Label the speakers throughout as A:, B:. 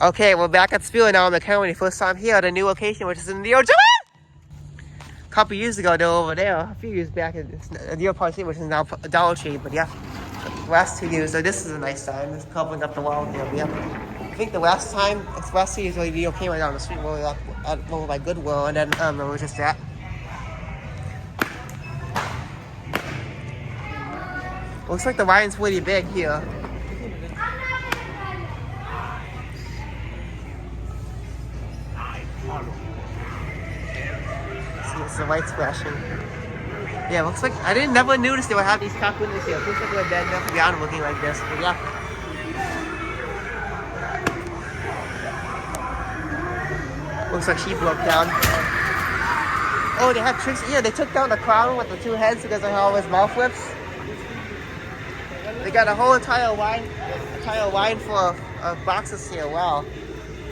A: Okay, we're back at Spiel now. I'm McCarran. First time here at a new location, which is in the Ojama. A couple years ago, they were over there. A few years back, it's the Park City, which is now Dollar Tree. But yeah, the last 2 years, so this is a nice time. It's covering up the wall here. But yeah, I think the last 2 years, really the came right down the street where we were at over by Goodwill, and then it was just that. Looks like the line's pretty big here. See, it's the light splashing. Yeah, looks like I never noticed they would have these cock windows here. Looks like they're dead enough beyond looking like this. But yeah. Looks like she broke down. Oh, they had tricks. Yeah, they took down the crown with the 2 heads because of all his mouth whips. They got a whole entire line full of boxes here. Wow.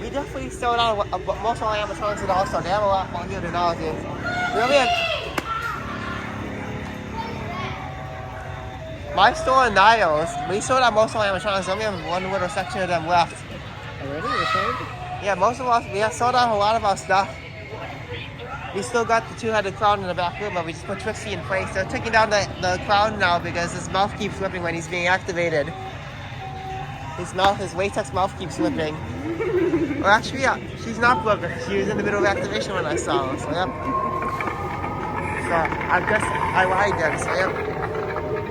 A: We definitely sold out most of our animatronics and also they have a lot more here than ours is. We only have my store in Niles, we sold out most of our animatronics. We only have one little section of them left.
B: Already? You're sold?
A: Yeah, most of us, we have sold out a lot of our stuff. We still got the 2-headed clown in the back room, but we just put Trixie in place. They're taking down the clown now because his mouth keeps slipping when he's being activated. His latex mouth keeps slipping. Well, actually, yeah, she's not broken. She was in the middle of activation when I saw her, so yep. So, I guess I lied then, so yep.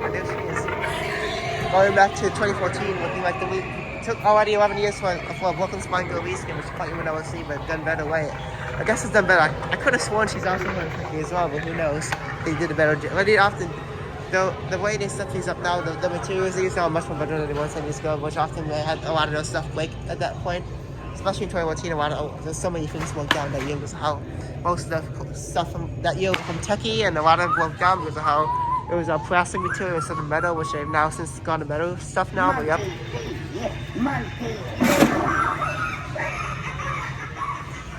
A: And there she is. Going back to 2014, looking like the week. It took already 11 years for a Brooklyn Spine to release it, which is quite even I see, but done better way. I guess it's done better. I could have sworn she's also on Tricky as well, but who knows? They did a better job. But they often, the way they set these up now, the materials they use now are much more better than they were 10 years ago, which often they had a lot of those stuff break at that point. Especially in 2014, there's so many things broke down that year because of how most of the stuff from that year was from Techie, and a lot of it broke down because of how it was plastic material instead of metal, which they've now since gone to metal stuff now, but yep.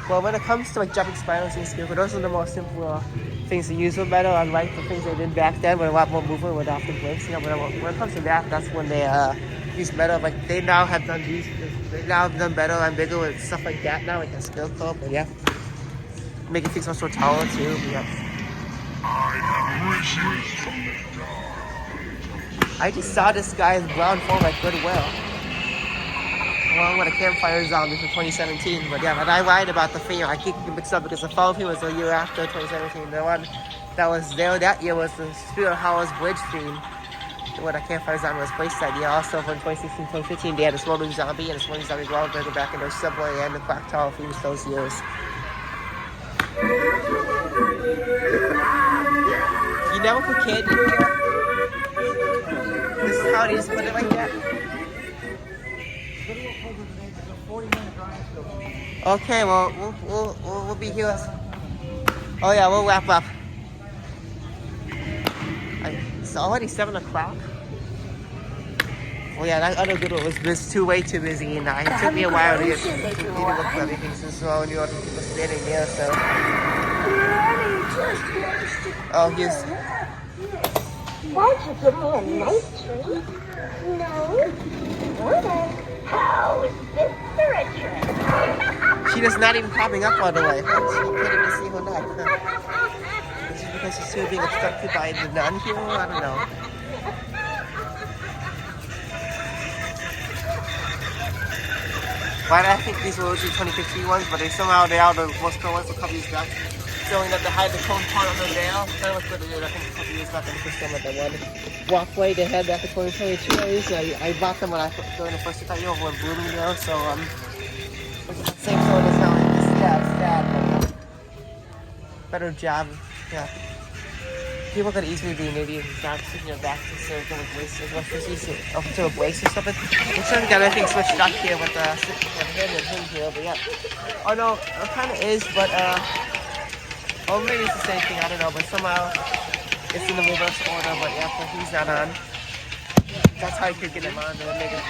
A: Well, when it comes to like jumping spirals and stuff, those are the more simple things to use with metal, unlike the things they did back then with a lot more movement with often blinks. You know, when it comes to that, that's when they use metal. Like they now have done these, they now have done better and bigger with stuff like that now, like a skill club, but yeah. Making things much more taller too, but yeah. I just saw this guy's brown form at Goodwill. Along with a campfire zombie from 2017, but yeah, but I lied about the theme. I keep mixed up because the fall theme was the year after 2017. The one that was there that year was the Spirit Hollows Bridge theme, where the campfire zombie was placed that year. Also from 2016, 2015, they had a Smoldering Zombie and a Smoldering Zombie Wallburger back in their Subway and the Clock Tower themes those years. You never put candy in here? This is how they just put it like that? Okay, well, we'll be here. Oh yeah, we'll wrap up. It's already 7 o'clock. Well, yeah, that other good one was way too busy, and it took me a while to look for everything since we're all New York people standing there, so. Oh, here's.
C: Won't you give me a nice treat? No? Well then, how's this for a treat?
A: She's not even popping up all the way. She can't even see her neck. Is it because she's still being obstructed by the nun here? I don't know. But I think these were originally 2015 ones, but they are the most current ones a couple years back. Showing that they had the cone part on the veil. Kind of like what they did, I think, a couple years back in the first time with that one walkway they had back in 2022. I bought them when I during the first time over in Bloomingdale, so same sort of sound. It's sad, but better job. Yeah. People could easily be an idiot and start sitting your back to serve them with braces. What's this easy? Up to a brace or something? We're trying to get everything switched up here with him and him here, but yeah. Oh no, it kind of is, but or maybe it's the same thing, I don't know, but somehow it's in the reverse order, but yeah, so he's not on. That's how you could get him on to make it.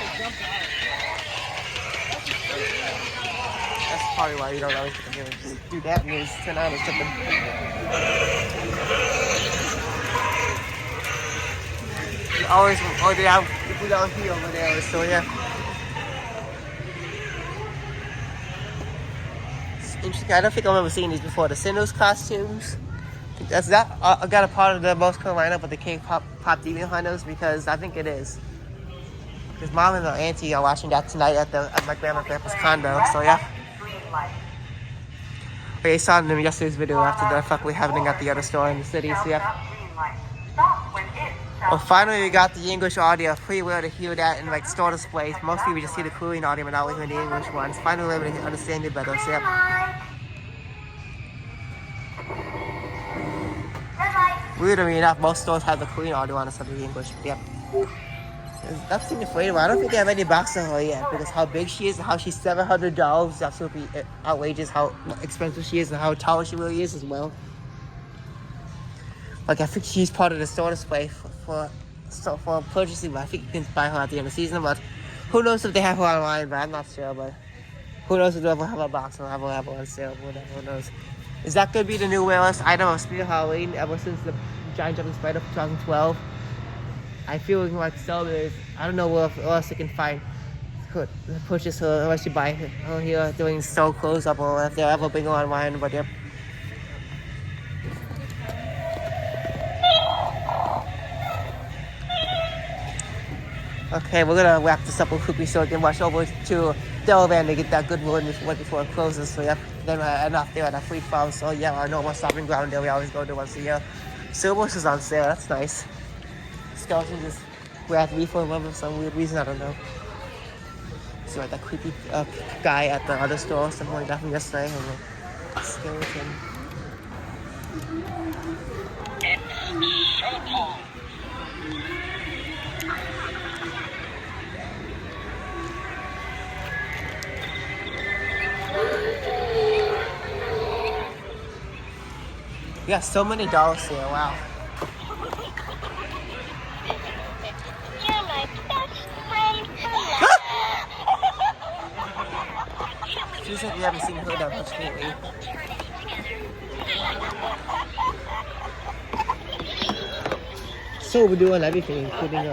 A: That's probably why you don't always just do that and you just turn on or something. You always, or they have people down here over there, so yeah. interesting. I don't think I've ever seen these before. The Sinnoh's costumes. That's that. I got a part of the most current lineup with the K-pop demon hunters because I think it is. Because mom and my auntie are watching that tonight at my grandma and grandpa's condo. So yeah. I saw them in yesterday's video after the fuck we happening at the other store in the city. So yeah. Well, finally we got the English audio. Pretty well to hear that in like store displays. Mostly we just hear the Korean audio, but now we hear the English ones. Finally we're able to understand it better. So yeah. Weirdly enough, most stores have the Korean audio on instead of the English. But yeah. That's the afraid of her. I don't think they have any box of her yet because how big she is and how she's $700 is absolutely outrageous how expensive she is and how tall she really is as well. Like I think she's part of the store display for purchasing, but I think you can buy her at the end of the season. But who knows if they have her online? But I'm not sure. But who knows if they'll ever have a box or have her on sale? Whatever. Who knows? Is that gonna be the new rarest item of Spirit Halloween ever since the Giant Jumping Spider of 2012? I feel like so is I don't know where else you can find could purchase her unless you buy her here doing so close up or if they'll ever bring her online. But yep. Okay, we're gonna wrap this up real quickly so I can rush over to Delavan to get that good run before it closes. So yep, then I end off there at a free farm. So yeah, our normal stopping ground there we always go to once a year. Silverbush is on sale, that's nice. Skeleton just grabbed me for some weird reason, I don't know. So like that creepy guy at the other store, something like that from yesterday. And skeleton.
B: It's showtime.
A: We got so many dolls here, wow.
C: You're my best friend forever.
A: Feels like we haven't seen her that much lately. So we're doing everything, including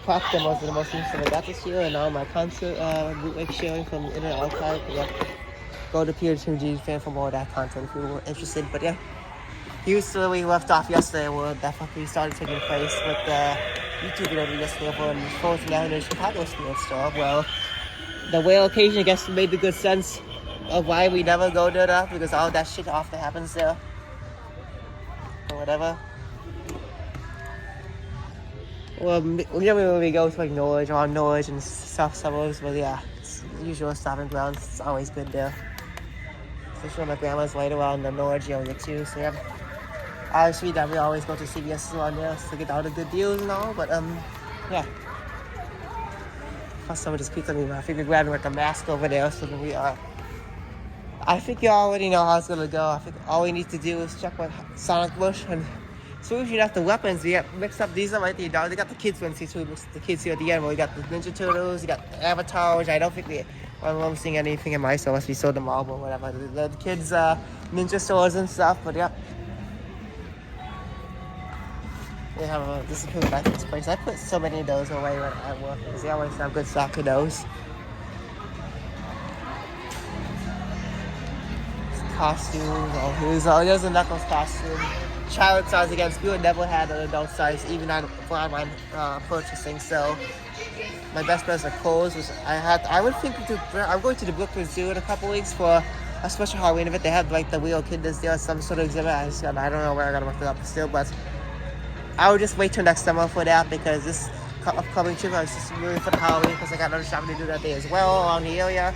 A: prop demos of the most recent I got this year, and all my concert bootleg sharing from the Internet Archive. Yeah. Go to Peter2G fan for more of that content if you were interested. But yeah, here's where we left off yesterday, where that fucking started taking place with the YouTube video yesterday for the 4th Avenue Chicago Spirit store. Well, the whale occasion, I guess, made the good sense of why we never go there now, because all that shit often happens there. Or whatever. Well, whenever we go to like Norwich or Norwich and South Suburbs, but yeah, it's the usual stopping grounds. It's always good there. Especially when my grandma's later on the Norwich area too, so yeah. Obviously that we always go to CVS around there to get all the good deals and all, but yeah. Plus some of this pizza, I think we're grabbing like a mask over there, so that we are. I think you already know how it's gonna go. I think all we need to do is check with Sonic Bush and so if you have the weapons, we have mixed up these are right there. They got the kids ones here too. The kids here at the end. We got the Ninja Turtles, you got Avatar, which I don't think I'm seeing anything in my store unless we sold them all or whatever. The kids Ninja stores and stuff, but yeah. They have this is pretty back in this place. I put so many of those away when I work because they always have good stock of those. Costumes, there's a Knuckles costume. Child size again. Spirit never had an adult size, even for online purchasing. So my best bet is like clothes. I would think I'm going to the Brooklyn Zoo in a couple weeks for a special Halloween event. They have like the real kiddos there, some sort of exhibit. I don't know where I gotta look it up still, but I would just wait till next summer for that because this upcoming trip I was just really for the Halloween because I got another shopping to do that day as well around the area.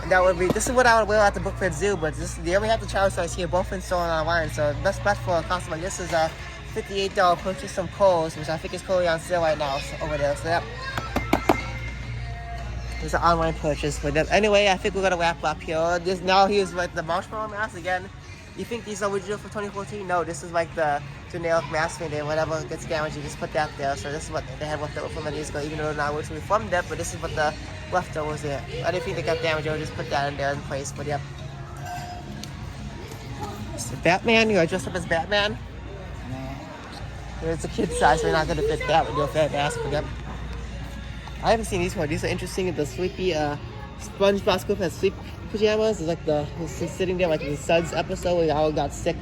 A: And that would be, this is what I would wear at the Brookfield Zoo, but they only have the child size here, both in store and online. So the best bet for a costume like this is a $58 purchase from Kohl's, which I think is currently on sale right now over there. So yep. There's an online purchase for them. Anyway, I think we're gonna wrap up here. Here's like the marshmallow mask again. You think these are original for 2014? No, this is like the generic mask thing. Whatever gets damaged, you just put that there. So this is what they had left over from many years ago, even though they're not originally from that. But this is what the leftovers there. I didn't think they got damaged. I would just put that in there in place. But yep. So Batman, you are dressed up as Batman. It's a kid size, so you're not gonna fit that with your fat mask. But yep. I haven't seen these ones. These are interesting. The Sleepy SpongeBob SquarePants pajamas. It's like he's sitting there like the Suds episode where they all got sick.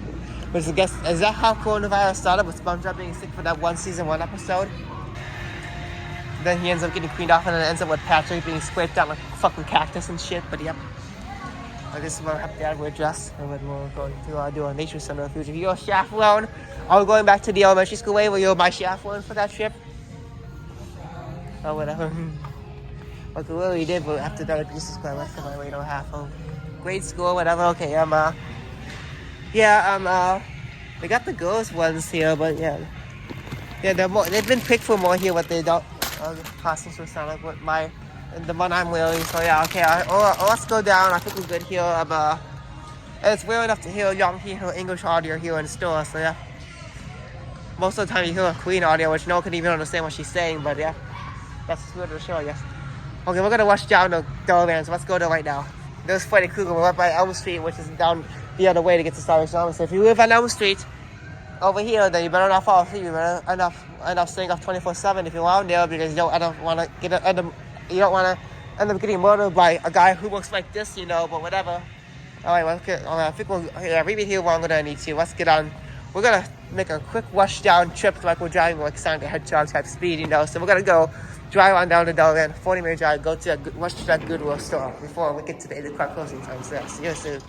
A: But I guess, is that how coronavirus started, with SpongeBob being sick for that one season 1 episode? Then he ends up getting cleaned off, and then it ends up with Patrick being scraped out like a fucking cactus and shit. But yep. This is where Dad we're dressed, and then we're going to do a nature center in the future. You're a chaperone. Are we going back to the elementary school way where you're my chaperone for that trip? Or whatever. Okay, we already did, but after that, this is where I went for my way to half home. Grade school, whatever. Okay, they got the girls ones here, but yeah, they've been picked for more here, but they don't. The costumes will sound like what the one I'm wearing. So yeah, okay. Let's go down. I think we're good here. And it's rare enough to hear English audio here in the store. So yeah, most of the time you hear Korean audio, which no one can even understand what she's saying. But yeah, that's just weird to show, I guess. Okay, we're gonna rush down to Dollman, so let's go there right now. There's Freddy Krueger. We're right by Elm Street, which is down the other way to get to Salvation Army. So if you live on Elm Street over here, then you better not fall asleep. You better end up staying up 24/7 if you're around there, because you don't want to end up getting murdered by a guy who looks like this, but whatever. Alright, I think we'll leave it here longer than I need to. Let's get on. We're gonna make a quick rush down trip, like we're driving like Sonic the Hedgehog type speed, So we're gonna go drive on down to Delran, 40-minute drive, go to rush to that Goodwill store before we get to the 8 o'clock closing time. So yeah, see you soon.